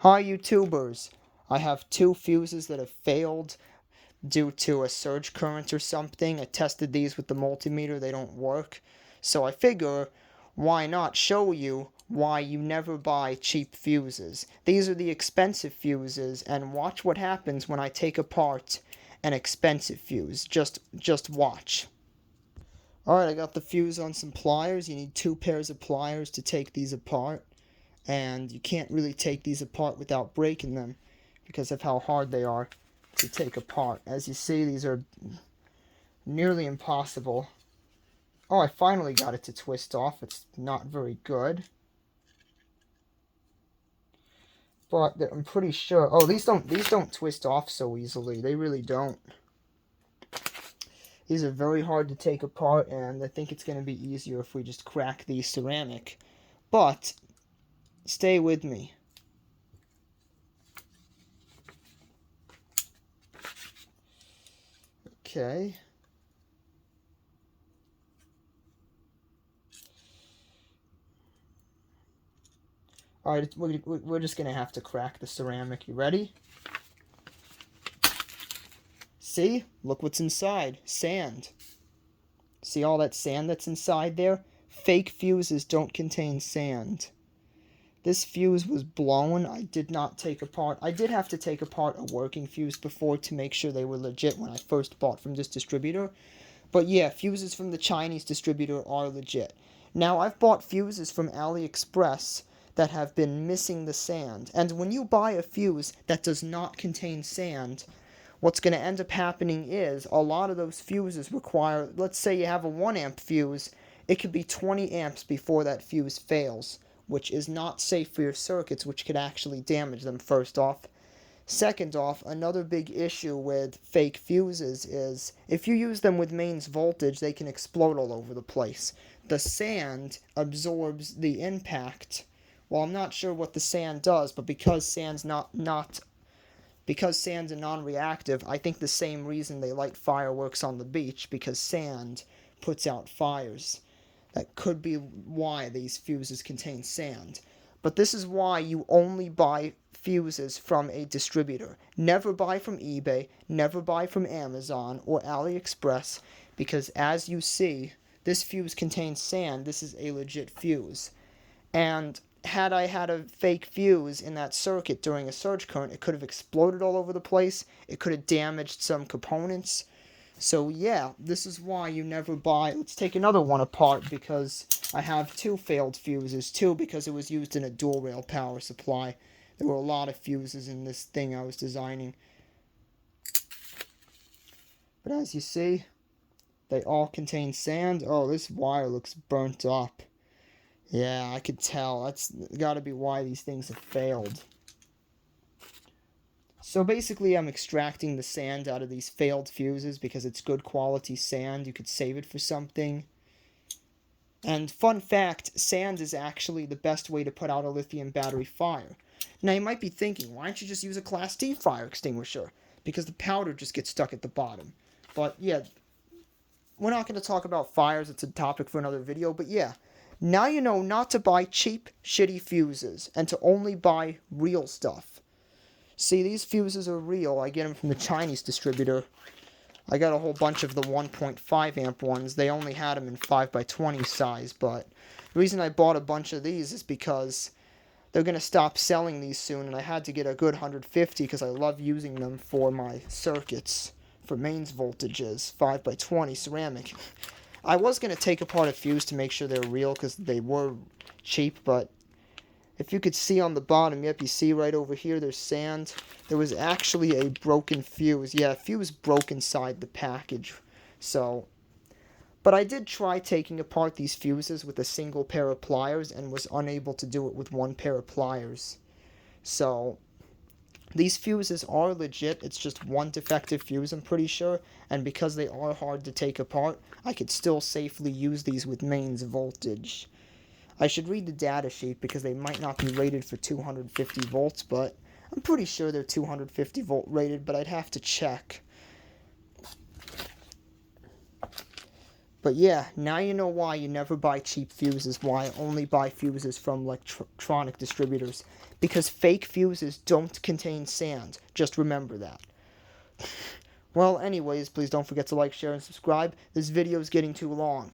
Hi YouTubers, I have two fuses that have failed due to a surge current or something. I tested these with the multimeter, they don't work. So I figure, why not show you why you never buy cheap fuses. These are the expensive fuses, and watch what happens when I take apart an expensive fuse. Just watch. Alright, I got the fuse on some pliers. You need two pairs of pliers to take these apart. And you can't really take these apart without breaking them because of how hard they are to take apart. As you see, these are nearly impossible. Oh, I finally got it to twist off. It's not very good, but I'm pretty sure. Oh, these don't twist off so easily. They really don't. These are very hard to take apart, and I think it's going to be easier if we just crack the ceramic. But stay with me. Okay. Alright, we're just going to have to crack the ceramic. You ready? See? Look what's inside. Sand. See all that sand that's inside there? Fake fuses don't contain sand. This fuse was blown. I did not take apart. I did have to take apart a working fuse before to make sure they were legit when I first bought from this distributor. But yeah, fuses from the Chinese distributor are legit. Now, I've bought fuses from AliExpress that have been missing the sand. And when you buy a fuse that does not contain sand, what's going to end up happening is a lot of those fuses require, let's say you have a 1 amp fuse, it could be 20 amps before that fuse fails, which is not safe for your circuits, which could actually damage them, first off. Second off, another big issue with fake fuses is if you use them with mains voltage, they can explode all over the place. The sand absorbs the impact. Well, I'm not sure what the sand does, but because sand's because sand's a non-reactive, I think the same reason they light fireworks on the beach, because sand puts out fires. That could be why these fuses contain sand. But this is why you only buy fuses from a distributor. Never buy from eBay, never buy from Amazon or AliExpress, because as you see, this fuse contains sand. This is a legit fuse. And had I had a fake fuse in that circuit during a surge current, it could have exploded all over the place. It could have damaged some components. So yeah, this is why you never buy. Let's take another one apart, because I have two failed fuses too, because it was used in a dual rail power supply. There were a lot of fuses in this thing I was designing. But as you see, they all contain sand. Oh, this wire looks burnt up. Yeah, I could tell. That's gotta be why these things have failed. So basically, I'm extracting the sand out of these failed fuses because it's good quality sand. You could save it for something. And fun fact, sand is actually the best way to put out a lithium battery fire. Now you might be thinking, why don't you just use a Class D fire extinguisher? Because the powder just gets stuck at the bottom. But yeah, we're not going to talk about fires. It's a topic for another video. But yeah, now you know not to buy cheap, shitty fuses and to only buy real stuff. See, these fuses are real. I get them from the Chinese distributor. I got a whole bunch of the 1.5 amp ones. They only had them in 5x20 size, but the reason I bought a bunch of these is because they're going to stop selling these soon, and I had to get a good 150 because I love using them for my circuits, for mains voltages, 5x20 ceramic. I was going to take apart a fuse to make sure they're real because they were cheap, but if you could see on the bottom, yep, you see right over here, there's sand. There was actually a broken fuse. Yeah, a fuse broke inside the package. So, but I did try taking apart these fuses with a single pair of pliers and was unable to do it with one pair of pliers. So, these fuses are legit. It's just one defective fuse, I'm pretty sure. And because they are hard to take apart, I could still safely use these with mains voltage. I should read the data sheet because they might not be rated for 250 volts, but I'm pretty sure they're 250 volt rated, but I'd have to check. But yeah, now you know why you never buy cheap fuses, why I only buy fuses from electronic distributors. because fake fuses don't contain sand. Just remember that. Well, anyways, please don't forget to like, share, and subscribe. This video is getting too long.